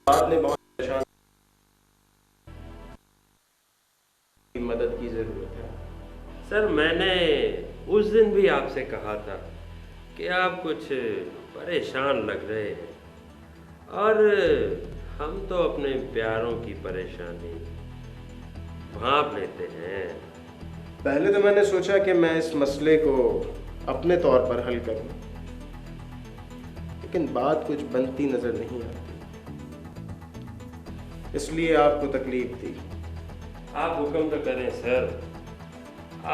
आपने बहुत परेशान, मदद की ज़रूरत है। सर मैंने उस दिन भी आपसे कहा था कि आप कुछ परेशान लग रहे हैं और हम तो अपने प्यारों की परेशानी भांप लेते हैं। पहले तो मैंने सोचा कि मैं इस मसले को अपने तौर पर हल करूं, लेकिन बात कुछ बनती नजर नहीं आती, इसलिए आपको तकलीफ दी। आप हुक्म तो करें सर,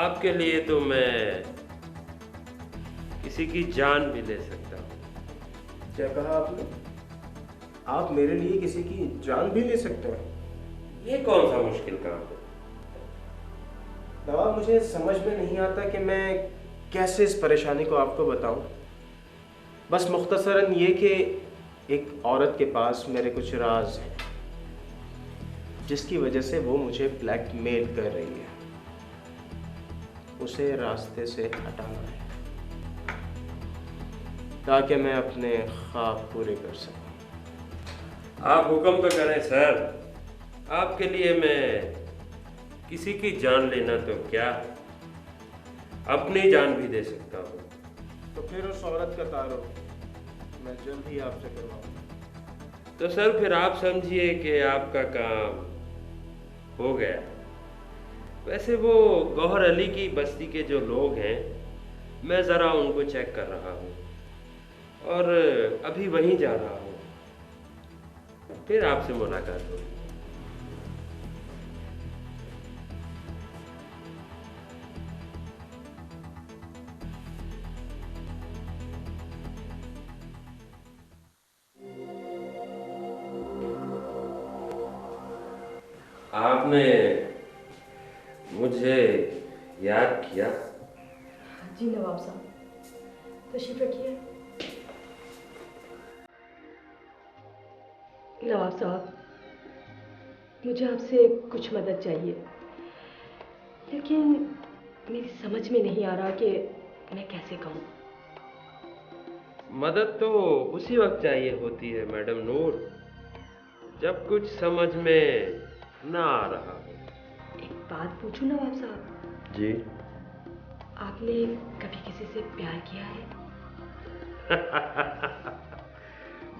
आपके लिए तो मैं किसी की जान भी ले सकता हूँ। क्या कहा आपने? आप मेरे लिए किसी की जान भी ले सकते हैं? ये कौन सा मुश्किल काम है? नवाब, मुझे समझ में नहीं आता कि मैं कैसे इस परेशानी को आपको बताऊं। बस मुख्तसरन ये कि एक औरत के पास मेरे कुछ राज हैं, जिसकी वजह से वो मुझे ब्लैकमेल कर रही है। उसे रास्ते से हटाना है ताकि मैं अपने ख्वाब पूरे कर सकूं। आप हुक्म तो करें सर, आपके लिए मैं किसी की जान लेना तो क्या, अपनी जान भी दे सकता हूँ। तो फिर उस औरत का तारुफ मैं जल्द ही आपसे करवाऊंगा। तो सर फिर आप समझिए कि आपका काम हो गया। वैसे वो गौहर अली की बस्ती के जो लोग हैं, मैं ज़रा उनको चेक कर रहा हूँ और अभी वहीं जा रहा हूँ, फिर आपसे मुलाकात होगी। आपने मुझे याद किया? जी नवाब साहब, तशरीफ रखिए। नवाब साहब, मुझे आपसे कुछ मदद चाहिए, लेकिन मेरी समझ में नहीं आ रहा कि मैं कैसे कहूँ। मदद तो उसी वक्त चाहिए होती है मैडम नूर, जब कुछ समझ में ना आ रहा हो। एक बात पूछूं नवाब साहब? जी। आपने कभी किसी से प्यार किया है?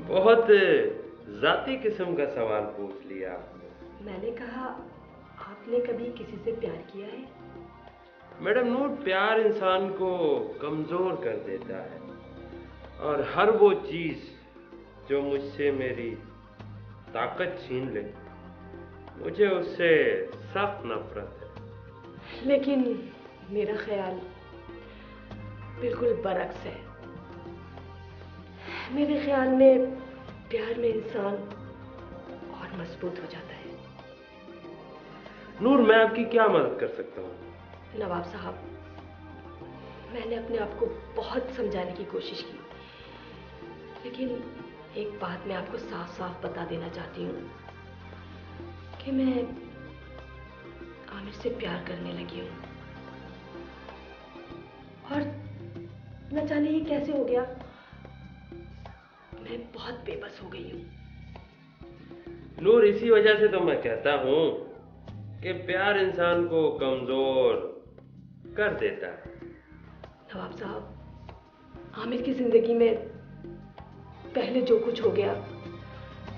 बहुत जाती किस्म का सवाल पूछ लिया आपने। मैंने कहा, आपने कभी किसी से प्यार किया है? मैडम नूर, प्यार इंसान को कमजोर कर देता है और हर वो चीज जो मुझसे मेरी ताकत छीन ले, मुझे उससे सख्त नफरत है। लेकिन मेरा ख्याल बिल्कुल बरक्स है। मेरे ख्याल में प्यार में इंसान और मजबूत हो जाता है। नूर, मैं आपकी क्या मदद कर सकता हूँ? नवाब साहब, मैंने अपने आप को बहुत समझाने की कोशिश की, लेकिन एक बात मैं आपको साफ साफ बता देना चाहती हूँ कि मैं आमिर से प्यार करने लगी हूँ। और न जाने ये कैसे हो गया, मैं बहुत बेबस हो गई हूँ। नूर, इसी वजह से तो मैं कहता हूँ कि प्यार इंसान को कमजोर कर देता है। नवाब साहब, आमिर की जिंदगी में पहले जो कुछ हो गया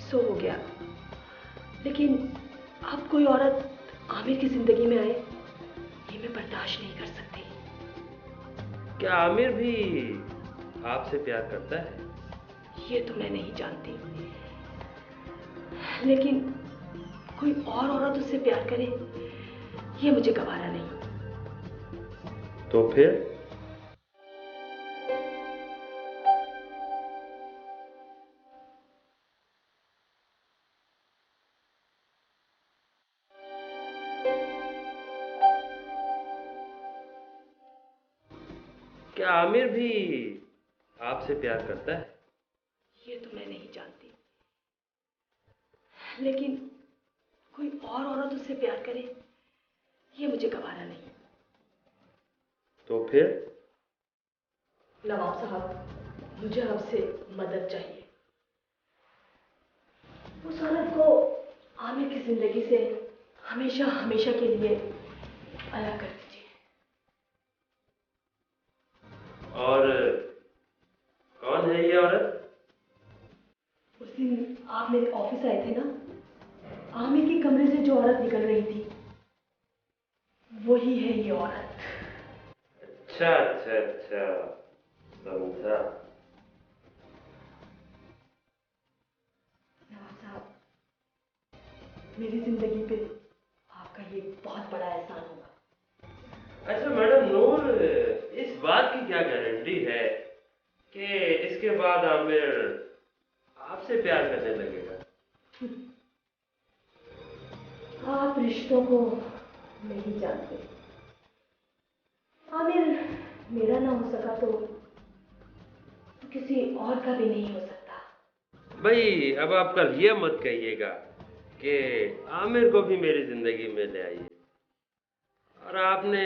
सो हो गया, लेकिन अब कोई औरत आमिर की जिंदगी में आए, ये मैं बर्दाश्त नहीं कर सकती। क्या आमिर भी आपसे प्यार करता है? ये तो मैं नहीं जानती, लेकिन कोई और औरत उससे प्यार करे, ये मुझे गवारा नहीं। तो फिर क्या आमिर भी आपसे प्यार करता है? ये तो मैं नहीं जानती, लेकिन कोई और औरत उससे प्यार करे, ये मुझे गवारा नहीं। तो फिर नवाब साहब, मुझे आपसे मदद चाहिए। उस औरत को आमिर की जिंदगी से हमेशा हमेशा के लिए अलग कर दीजिए। और कौन है ये औरत? उस दिन आप मेरे ऑफिस आए थे ना, आमिर के कमरे से जो औरत निकल रही थी, वही है ये औरत। अच्छा अच्छा अच्छा, समझा। नवाब साहब, मेरी जिंदगी पे आपका ये बहुत बड़ा एहसान होगा। अच्छा मैडम नूर, इस बात की क्या गारंटी है कि इसके बाद आमिर आपसे प्यार करने लगेगा? आप रिश्तों को नहीं जानते। आमिर मेरा ना हो सका तो किसी और का भी नहीं हो सकता। भाई अब आप कल ये मत कहिएगा कि आमिर को भी मेरी जिंदगी में ले आइए। और आपने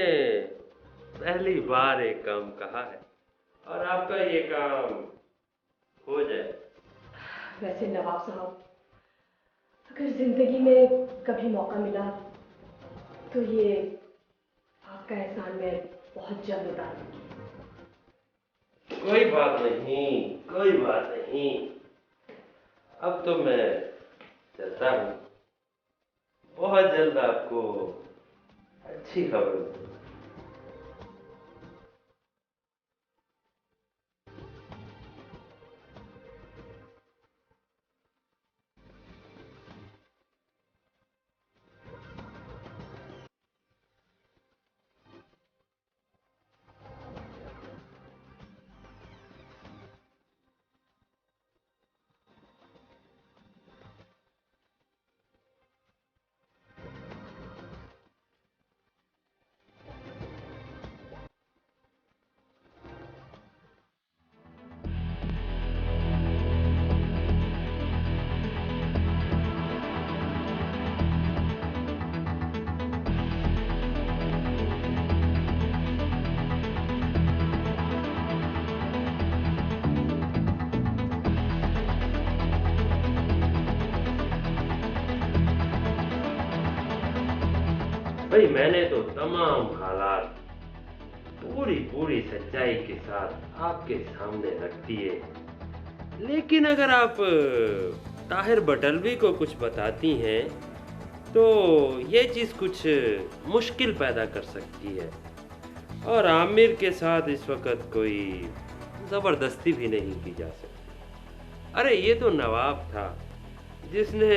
पहली बार एक काम कहा है और आपका ये काम हो जाए। वैसे नवाब साहब, अगर जिंदगी में कभी मौका मिला तो ये आपका एहसान मैं बहुत जल्द उतार दूंगी। कोई बात नहीं, कोई बात नहीं। अब तो मैं चलता हूँ। बहुत जल्द आपको अच्छी खबर दूंगा। भाई मैंने तो तमाम हालात पूरी पूरी सच्चाई के साथ आपके सामने रख दिए, लेकिन अगर आप ताहिर बटलवी को कुछ बताती हैं तो ये चीज़ कुछ मुश्किल पैदा कर सकती है। और आमिर के साथ इस वक्त कोई ज़बरदस्ती भी नहीं की जा सकती। अरे ये तो नवाब था जिसने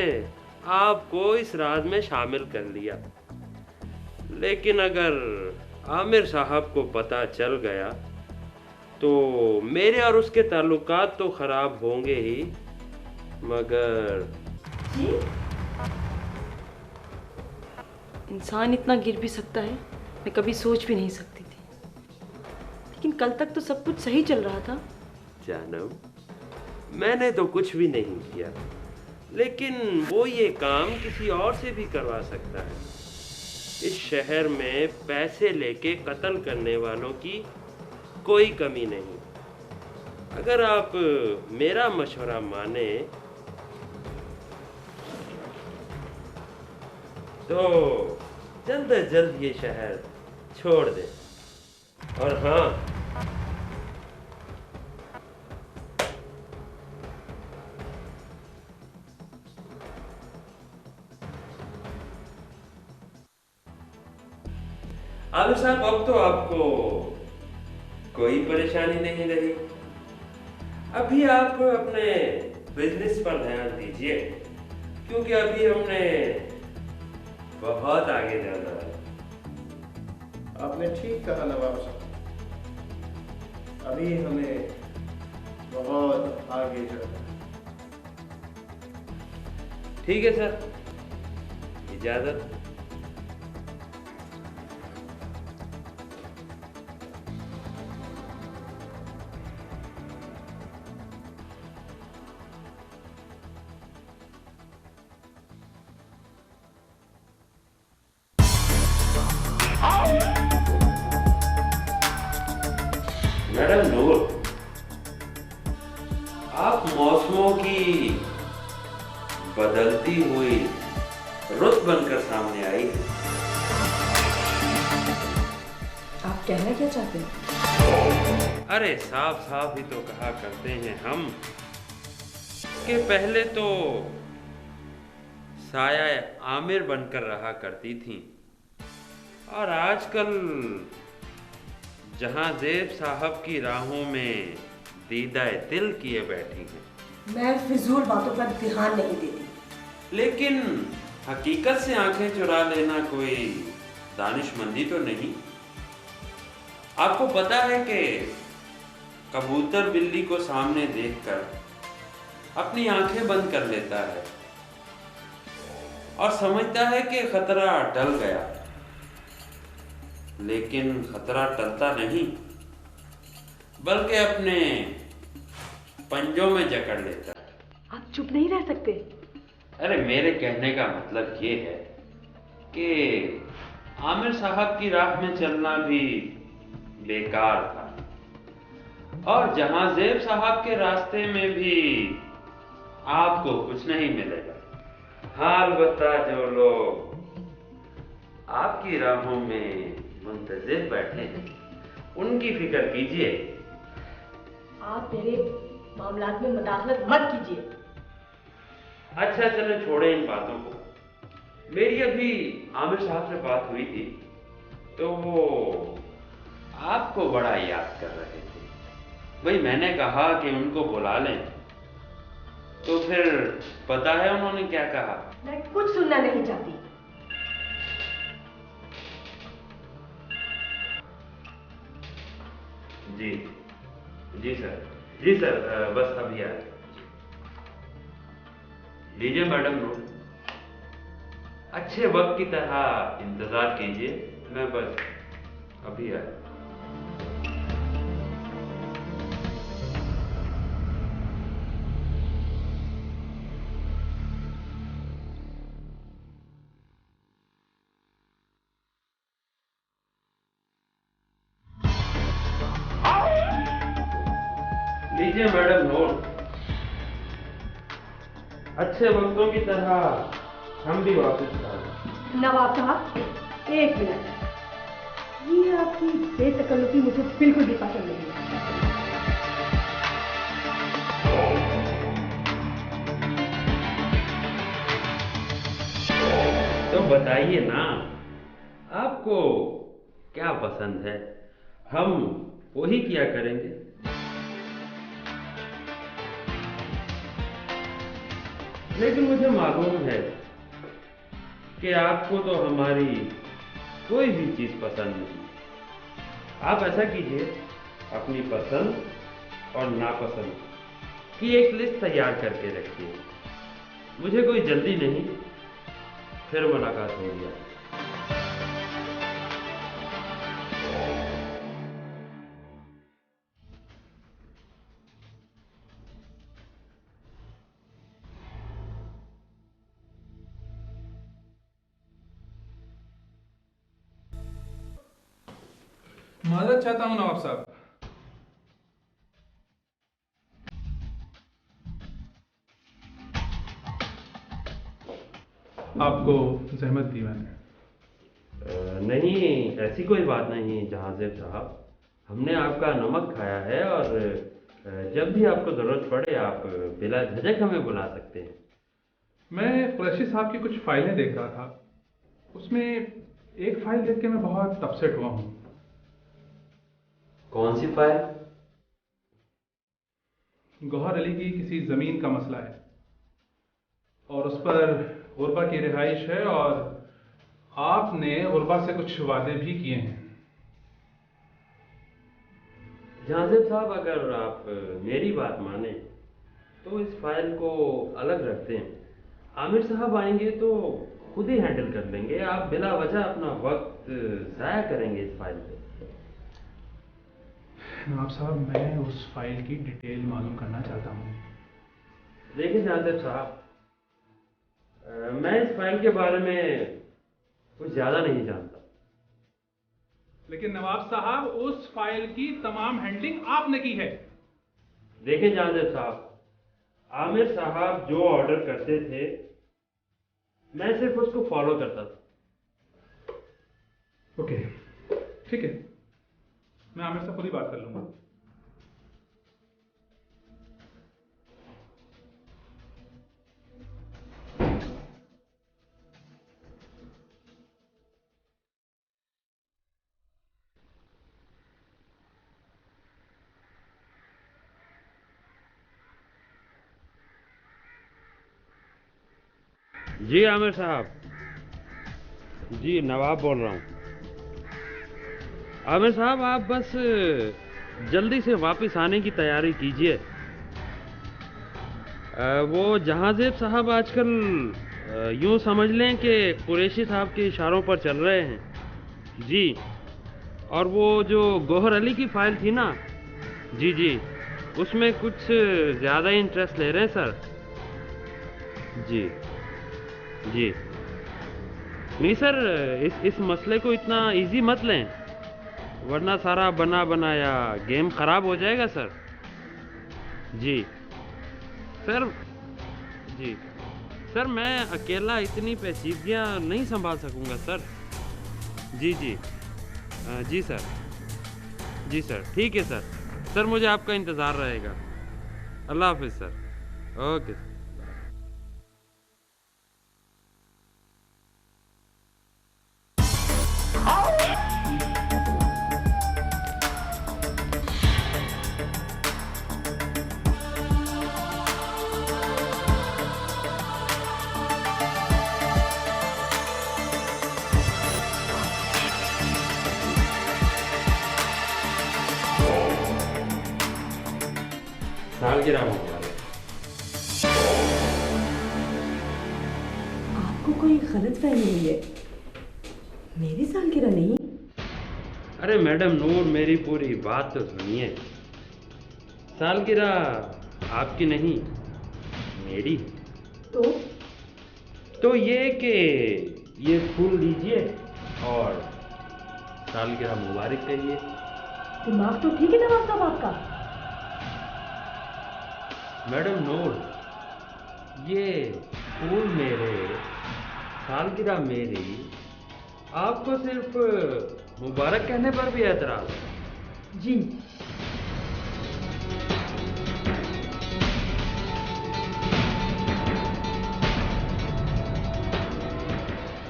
आपको इस राज में शामिल कर लिया, लेकिन अगर आमिर साहब को पता चल गया तो मेरे और उसके ताल्लुकात तो खराब होंगे ही, मगर जी? इंसान इतना गिर भी सकता है, मैं कभी सोच भी नहीं सकती थी। लेकिन कल तक तो सब कुछ सही चल रहा था। जानम, मैंने तो कुछ भी नहीं किया, लेकिन वो ये काम किसी और से भी करवा सकता है। इस शहर में पैसे लेके कत्ल करने वालों की कोई कमी नहीं। अगर आप मेरा मशवरा माने तो जल्द से जल्द ये शहर छोड़ दें। और हाँ, आमिर साहब, अब तो आपको कोई परेशानी नहीं रही। अभी आप अपने बिजनेस पर ध्यान दीजिए, क्योंकि अभी हमने बहुत आगे जाना है। आपने ठीक कहा नवाब साहब, अभी हमें बहुत आगे जाना है। ठीक है सर, इजाजत। मैडम नूर, आप मौसमों की बदल उभरती हुई रुत बनकर सामने आई है। आप कहना क्या चाहते हैं? अरे साफ साफ ही तो कहा करते हैं हम कि पहले तो साया आमिर बनकर रहा करती थी और आजकल जहां ज़ेब साहब की राहों में दीदाए दिल किए बैठी हैं। मैं फिजूल बातों पर ध्यान नहीं देती, लेकिन हकीकत से आंखें चुरा लेना कोई दानिशमंदी तो नहीं। आपको पता है कि कबूतर बिल्ली को सामने देखकर अपनी आंखें बंद कर लेता है और समझता है कि खतरा टल गया, लेकिन खतरा टलता नहीं बल्कि अपने पंजों में जकड़ लेता है। आप चुप नहीं रह सकते। अरे मेरे कहने का मतलब ये है कि आमिर साहब की राह में चलना भी बेकार था और जहां ज़ेब साहब के रास्ते में भी आपको कुछ नहीं मिलेगा। हाँ, अलबत्ता जो लोग आपकी राहों में मुंतज़िर बैठे हैं उनकी फिक्र कीजिए। आप मेरे मामलात में मुदाखलत मत कीजिए। अच्छा चलो छोड़े इन बातों को। मेरी अभी आमिर साहब से बात हुई थी तो वो आपको बड़ा याद कर रहे थे। भाई मैंने कहा कि उनको बुला लें, तो फिर पता है उन्होंने क्या कहा? मैं कुछ सुनना नहीं चाहती। जी जी सर, जी सर, बस अभी आए। लीजिए मैडम नोट। अच्छे वक्त की तरह इंतजार कीजिए, मैं बस अभी आया। लीजिए मैडम नोट। अच्छे वक्तों की तरह हम भी वापस आ गए। नवाब साहब, एक मिनट। ये आपकी बेतकल्लुफी मुझे बिल्कुल भी पसंद नहीं है। तो बताइए ना, आपको क्या पसंद है, हम वही किया करेंगे। लेकिन मुझे मालूम है कि आपको तो हमारी कोई भी चीज पसंद नहीं। आप ऐसा कीजिए, अपनी पसंद और नापसंद की एक लिस्ट तैयार करके रखिए। मुझे कोई जल्दी नहीं, फिर मुलाकात होगी। माजरत चाहता हूं नवाब साहब। आपको जहमत दी मैंने। नहीं, ऐसी कोई बात नहीं जहांज़ेब साहब। हमने आपका नमक खाया है और जब भी आपको ज़रूरत पड़े आप बिला झिझक हमें बुला सकते हैं। मैं कुरैशी साहब की कुछ फाइलें देख रहा था, उसमें एक फाइल देख के मैं बहुत अपसेट हुआ हूँ। कौन सी फाइल? गौहर अली की किसी ज़मीन का मसला है और उस पर गुरबा की रिहाइश है और आपने गुरबा से कुछ वादे भी किए हैं। जहांज़ेब साहब, अगर आप मेरी बात माने तो इस फाइल को अलग रखते हैं। आमिर साहब आएंगे तो खुद ही हैंडल कर लेंगे। आप बिला वजह अपना वक्त ज़ाया करेंगे इस फाइल पे। नवाब साहब, मैं उस फाइल की डिटेल मालूम करना चाहता हूँ। देखिए जहांज़ेब साहब, मैं इस फाइल के बारे में कुछ ज़्यादा नहीं जानता। लेकिन नवाब साहब, उस फाइल की तमाम हैंडलिंग आपने की है। देखें जहांज़ेब साहब, आमिर साहब जो ऑर्डर करते थे मैं सिर्फ उसको फॉलो करता था। ओके, ठीक है, मैं आमिर से खुद ही बात कर लूंगा। जी आमिर साहब, जी नवाब बोल रहा हूँ। आमिर साहब, आप बस जल्दी से वापस आने की तैयारी कीजिए। वो जहांजेब साहब आजकल यूं समझ लें कि कुरैशी साहब के इशारों पर चल रहे हैं। जी, और वो जो गौहर अली की फाइल थी ना, जी जी, उसमें कुछ ज़्यादा इंटरेस्ट ले रहे हैं सर। जी जी, नहीं सर, इस मसले को इतना इजी मत लें, वरना सारा बना बनाया गेम खराब हो जाएगा सर। जी सर, जी सर, मैं अकेला इतनी पेचीदगियाँ नहीं संभाल सकूंगा सर। जी जी, जी सर, जी सर, ठीक है सर। सर मुझे आपका इंतज़ार रहेगा। अल्लाह हाफिज़ सर। ओके। सालगिरह मुबारक। आपको कोई गलतफहमी हुई है, मेरी सालगिरह नहीं। अरे मैडम नूर, मेरी पूरी बात तो सुनिए। सालगिरह आपकी नहीं, मेरी। तो तो ये कि ये फूल लीजिए और सालगिरह मुबारक कहिए। दिमाग तो ठीक है नवाब साहब आपका। मैडम नूर, ये फूल मेरे, सालगिरह मेरी, आपको सिर्फ मुबारक कहने पर भी एतराज है? जी,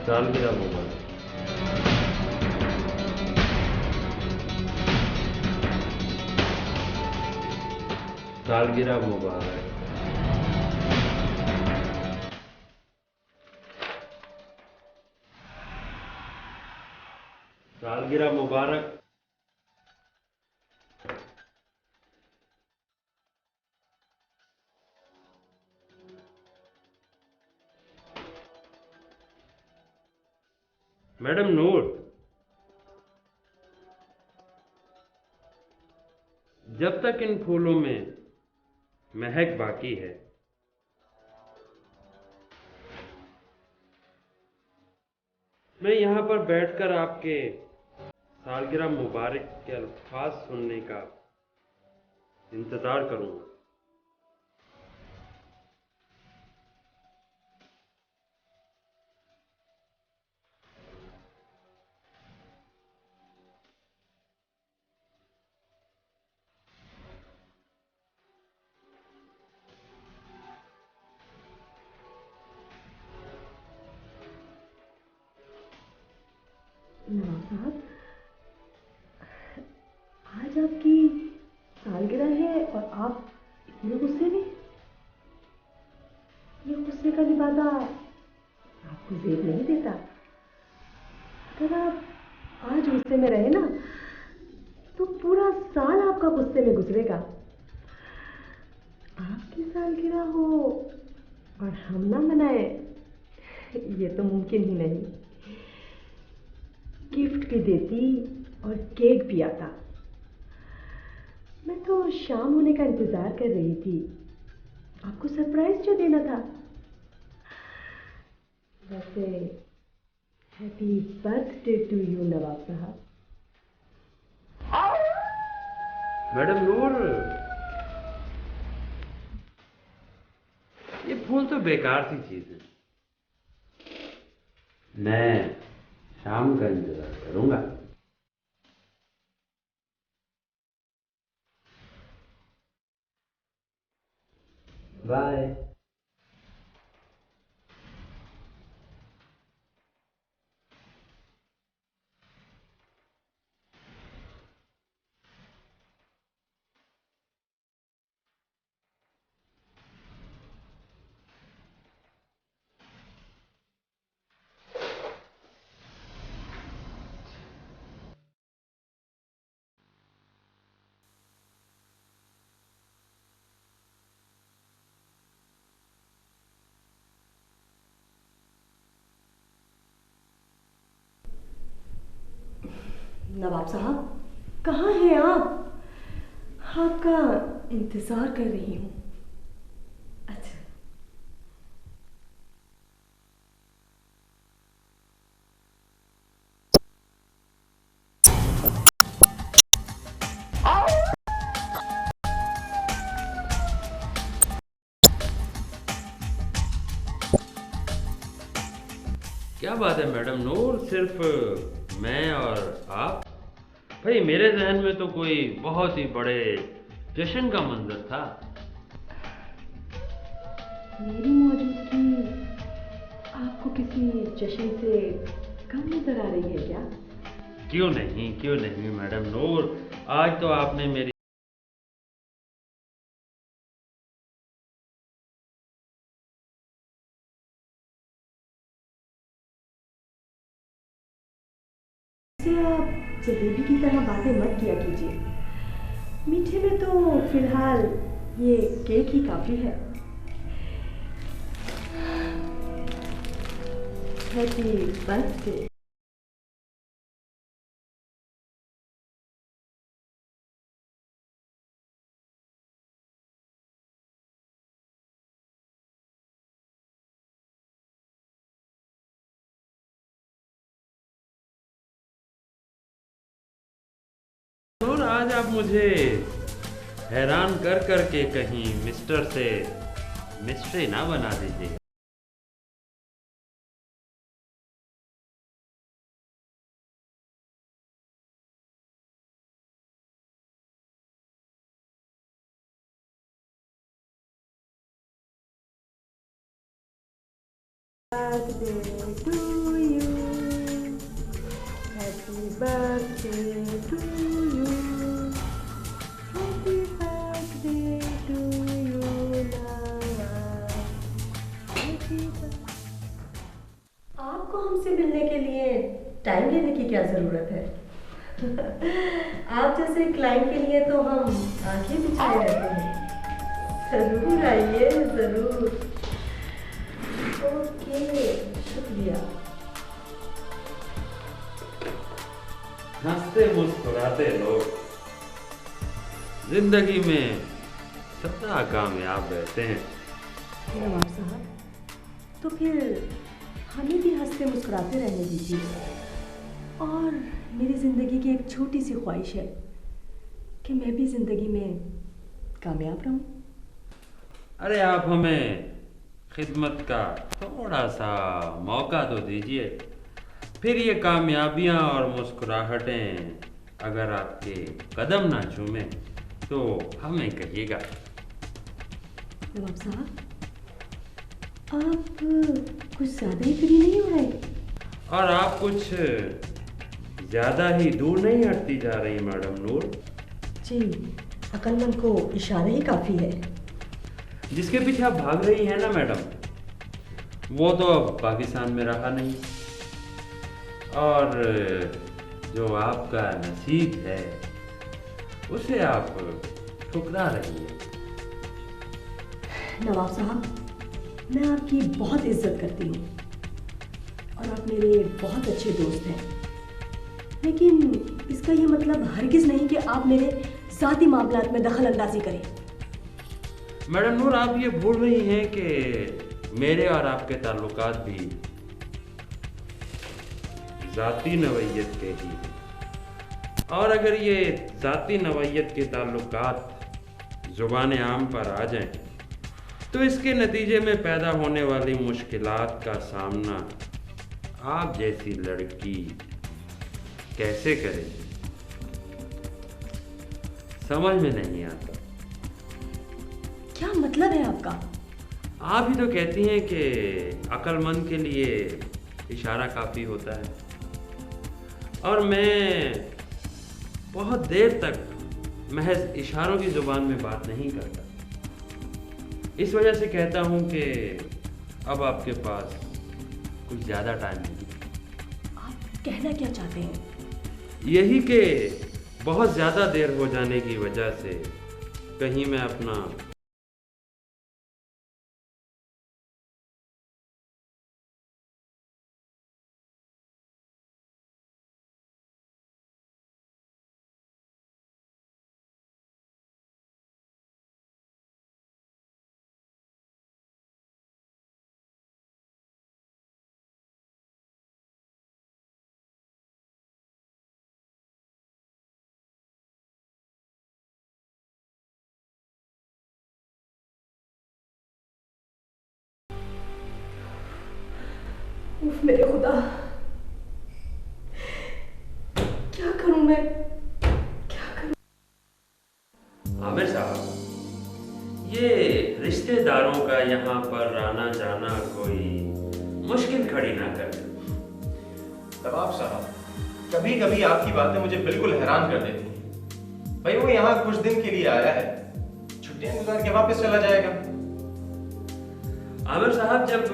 सालगिरह मुबारक। सालगिरह मुबारक। सालगिरह मुबारक। मैडम नूर, जब तक इन फूलों में महक बाकी है, मैं यहाँ पर बैठकर आपके सालगिरह मुबारक के अल्फाज सुनने का इंतज़ार करूँगा। नवाब साहब, आज आपकी सालगिरह है और आप इतने गुस्से में। ये गुस्से का लिबादा आपको जेब नहीं देता। अगर आप आज गुस्से में रहे ना, तो पूरा साल आपका गुस्से में गुजरेगा। आपकी सालगिरह हो और हम ना मनाए, ये तो मुमकिन ही नहीं। गिफ्ट भी देती और केक भी आता। मैं तो शाम होने का इंतजार कर रही थी, आपको सरप्राइज जो देना था। वैसे हैप्पी बर्थडे टू यू नवाब साहब। मैडम नूर, ये फूल तो बेकार सी चीज है। मैं शाम का इंतजार करूंगा। बाय। नवाब साहब, कहाँ हैं आप? आपका इंतजार कर रही हूँ। अच्छा, क्या बात है मैडम नूर, सिर्फ मैं और आप? भाई मेरे जहन में तो कोई बहुत ही बड़े जश्न का मंजर था। मेरी मौजूदगी आपको किसी जश्न से कम नजर आ रही है क्या? क्यों नहीं मैडम नूर, आज तो आपने मेरी से आप जलेबी की तरह बातें मत किया कीजिए। मीठे में तो फिलहाल ये केक ही काफी है। Happy birthday. नूर, आज आप मुझे हैरान कर करके कहीं मिस्टर से मिस्ट्री ना बना दीजिए। Birthday to you. Happy birthday to you. Happy birthday to you, Nawaz. Happy birthday. आपको हमसे मिलने के लिए टाइम लेने की क्या जरूरत है? आप जैसे क्लाइंट के लिए तो हम आंखें बिछाए रहते हैं। जरूर आइए, जरूर। ओके, शुक्रिया। हंसते मुस्कुराते लोग जिंदगी में सदा कामयाब रहते हैं। नवाब साहब, तो फिर हमें भी हंसते मुस्कुराते रहने दीजिए। और मेरी ज़िंदगी की एक छोटी सी ख्वाहिश है कि मैं भी ज़िंदगी में कामयाब रहूं। अरे आप हमें खिदमत का थोड़ा सा मौका तो दीजिए, फिर ये कामयाबियां और मुस्कुराहटें अगर आपके कदम ना चूमे तो हमें कहिएगा। नवाब साहब, आप कुछ ज़्यादा ही फ्री नहीं हो रहे? और आप कुछ ज़्यादा ही दूर नहीं हटती जा रही मैडम नूर। जी, अक्लमंद को इशारे ही काफ़ी है। जिसके पीछे आप भाग रही हैं ना मैडम, वो तो अब पाकिस्तान में रहा नहीं, और जो आपका नसीब है उसे आप ठुकरा रही हैं। नवाब साहब, मैं आपकी बहुत इज्जत करती हूँ और आप मेरे बहुत अच्छे दोस्त हैं, लेकिन इसका ये मतलब हरगिज़ नहीं कि आप मेरे ज़ाती मामलात में दखल अंदाजी करें। मैडम नूर, आप ये भूल रही हैं कि मेरे और आपके ताल्लुकात भी ज़ाती नवैयत के ही हैं, और अगर ये ज़ाती नवैयत के ताल्लुकात ज़ुबान आम पर आ जाएं तो इसके नतीजे में पैदा होने वाली मुश्किलात का सामना आप जैसी लड़की कैसे करे, समझ में नहीं आता। क्या मतलब है आपका? आप ही तो कहती हैं कि अक्लमंद के लिए इशारा काफ़ी होता है, और मैं बहुत देर तक महज इशारों की ज़ुबान में बात नहीं करता। इस वजह से कहता हूँ कि अब आपके पास कुछ ज़्यादा टाइम नहीं। आप कहना क्या चाहते हैं? यही कि बहुत ज़्यादा देर हो जाने की वजह से कहीं मैं अपना उफ मेरे खुदा, क्या करूं मैं, क्या करूं? आमिर साहब, ये रिश्तेदारों का यहाँ पर आना जाना कोई मुश्किल खड़ी ना कर। नवाब साहब, कभी कभी आपकी बातें मुझे बिल्कुल हैरान कर देती हैं। भाई वो यहाँ कुछ दिन के लिए आया है, छुट्टियां गुजार के वापस चला जाएगा। आमिर साहब, जब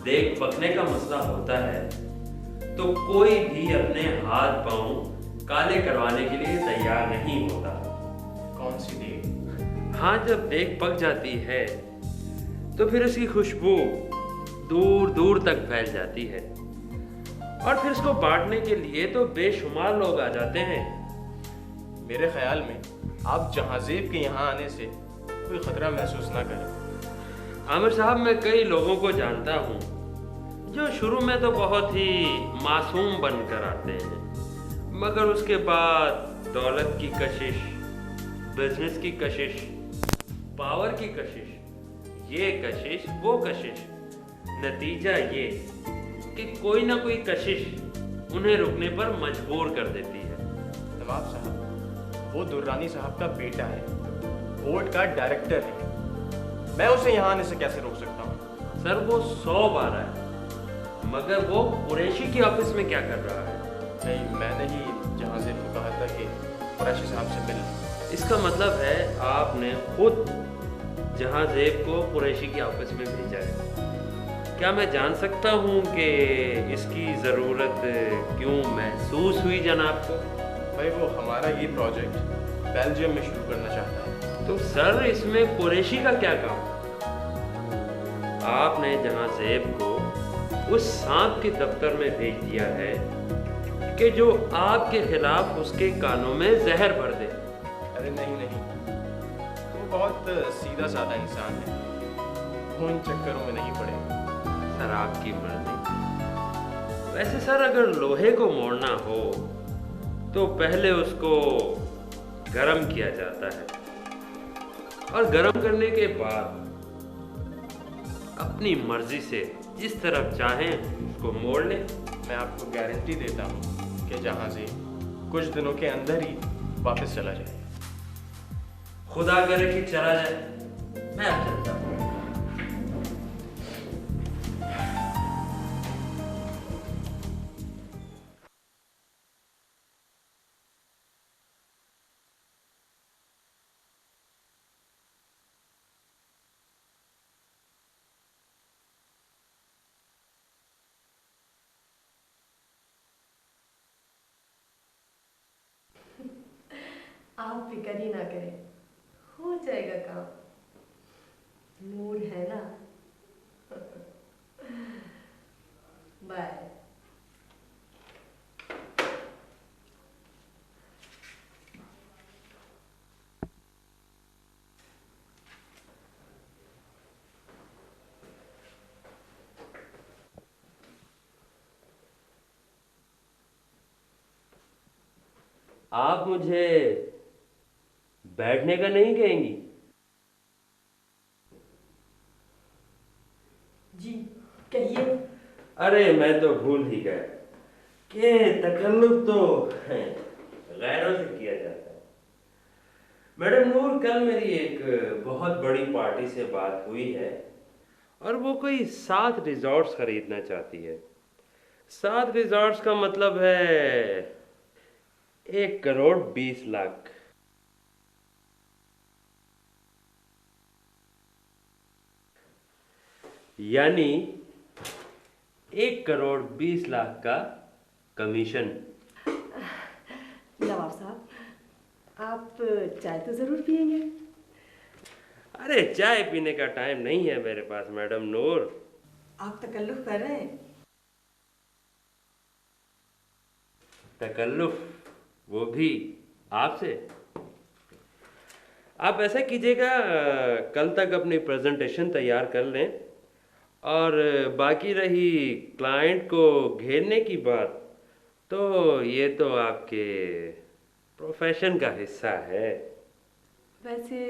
देख पकने का मसला होता है तो कोई भी अपने हाथ पांव काले करवाने के लिए तैयार नहीं होता। कौन सी देख? हाँ, जब देख पक जाती है तो फिर उसकी खुशबू दूर दूर तक फैल जाती है, और फिर उसको बांटने के लिए तो बेशुमार लोग आ जाते हैं। मेरे ख्याल में आप जहांजेब के यहाँ आने से कोई खतरा महसूस ना करें। आमिर साहब, मैं कई लोगों को जानता हूँ जो शुरू में तो बहुत ही मासूम बनकर आते हैं, मगर उसके बाद दौलत की कशिश, बिजनेस की कशिश, पावर की कशिश, ये कशिश वो कशिश, नतीजा ये कि कोई ना कोई कशिश उन्हें रुकने पर मजबूर कर देती है। नवाब साहब, वो दुर्रानी साहब का बेटा है, बोर्ड का डायरेक्टर है, मैं उसे यहाँ आने से कैसे रोक सकता हूँ? सर, वो 100 बार है, मगर वो कुरैशी की ऑफिस में क्या कर रहा है? नहीं, मैंने ही जहांजेब को कहा था कि कुरैशी साहब से मिल। इसका मतलब है आपने खुद जहांजेब को कुरैशी की ऑफिस में भेजा है। क्या मैं जान सकता हूँ कि इसकी ज़रूरत क्यों महसूस हुई जनाब को? भाई वो हमारा ये प्रोजेक्ट बेल्जियम में शुरू करना चाहता है। तो सर, इसमें कुरैशी का क्या काम? आपने जहांजेब को उस सांप के दफ्तर में भेज दिया है कि जो आपके खिलाफ उसके कानों में जहर भर दे। अरे नहीं नहीं, वो बहुत सीधा साधा इंसान है, वो इन चक्करों में नहीं पड़ेगा। सर, आपकी मर्जी। वैसे सर, अगर लोहे को मोड़ना हो तो पहले उसको गरम किया जाता है, और गरम करने के बाद अपनी मर्जी से जिस तरफ चाहें उसको मोड़ लें। मैं आपको गारंटी देता हूँ कि जहांजेब कुछ दिनों के अंदर ही वापस चला जाए। खुदा करे कि चला जाए। मैं अब चलता हूँ। आप फिक्र ही ना करें, हो जाएगा काम। नूर है ना। बाय। आप मुझे बैठने का नहीं कहेंगी? जी कहिए। अरे मैं तो भूल ही गया कि तकल्लुफ तो गैरों से किया जाता है। मैडम नूर, कल मेरी एक बहुत बड़ी पार्टी से बात हुई है और वो कोई 7 रिजॉर्ट्स खरीदना चाहती है। 7 रिजॉर्ट्स का मतलब है 1,20,00,000। यानी 1,20,00,000 का कमीशन। नवाब साहब, आप चाय तो जरूर पियेंगे। अरे चाय पीने का टाइम नहीं है मेरे पास मैडम नूर। आप तकल्लुफ कर रहे हैं। तकल्लुफ, वो भी आपसे? आप ऐसा कीजिएगा, कल तक अपनी प्रेजेंटेशन तैयार कर लें और बाकी रही क्लाइंट को घेरने की बात, तो ये तो आपके प्रोफेशन का हिस्सा है। वैसे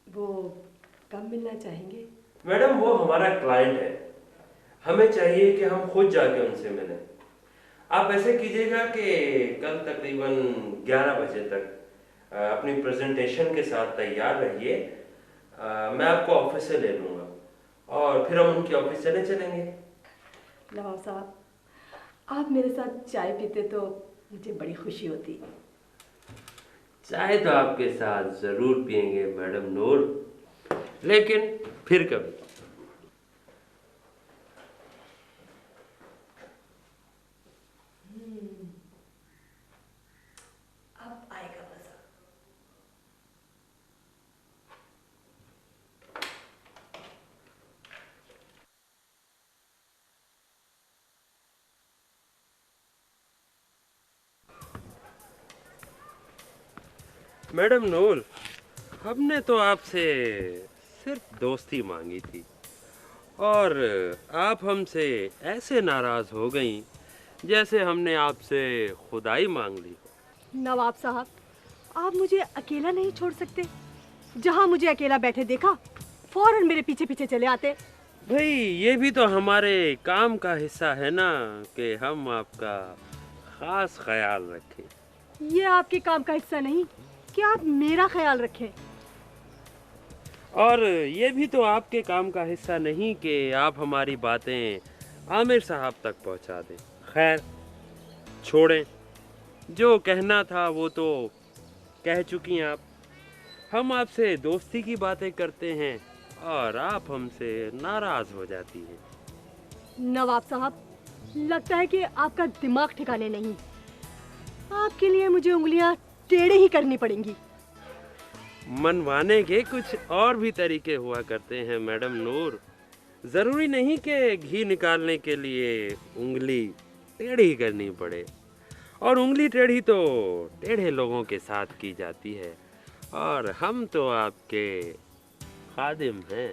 वो कब मिलना चाहेंगे? मैडम वो हमारा क्लाइंट है, हमें चाहिए कि हम खुद जाके उनसे मिलें। आप ऐसे कीजिएगा कि कल तकरीबन 11 बजे तक अपनी प्रेजेंटेशन के साथ तैयार रहिए। मैं आपको ऑफिस से ले लूँगा और फिर हम उनके ऑफिस चले चलेंगे। नवाब साहब, आप मेरे साथ चाय पीते तो मुझे बड़ी खुशी होती। चाय तो आपके साथ जरूर पियेंगे मैडम नूर, लेकिन फिर कभी। अब आएगा मजा। मैडम नूर, हमने तो आपसे सिर्फ दोस्ती मांगी थी और आप हमसे ऐसे नाराज हो गई जैसे हमने आपसे खुदाई मांग ली। नवाब साहब, आप मुझे अकेला नहीं छोड़ सकते। जहां मुझे अकेला बैठे देखा, फौरन मेरे पीछे पीछे चले आते। भाई ये भी तो हमारे काम का हिस्सा है ना कि हम आपका खास ख्याल रखें। ये आपके काम का हिस्सा नहीं कि आप मेरा ख्याल रखें। और ये भी तो आपके काम का हिस्सा नहीं कि आप हमारी बातें आमिर साहब तक पहुंचा दें। खैर छोड़ें, जो कहना था वो तो कह चुकी हैं आप। हम आपसे दोस्ती की बातें करते हैं और आप हमसे नाराज हो जाती हैं। नवाब साहब, लगता है कि आपका दिमाग ठिकाने नहीं। आपके लिए मुझे उंगलियां टेढ़े ही करनी पड़ेंगी। मनवाने के कुछ और भी तरीके हुआ करते हैं मैडम नूर। ज़रूरी नहीं कि घी निकालने के लिए उंगली टेढ़ी करनी पड़े, और उंगली टेढ़ी तो टेढ़े लोगों के साथ की जाती है, और हम तो आपके खादिम हैं।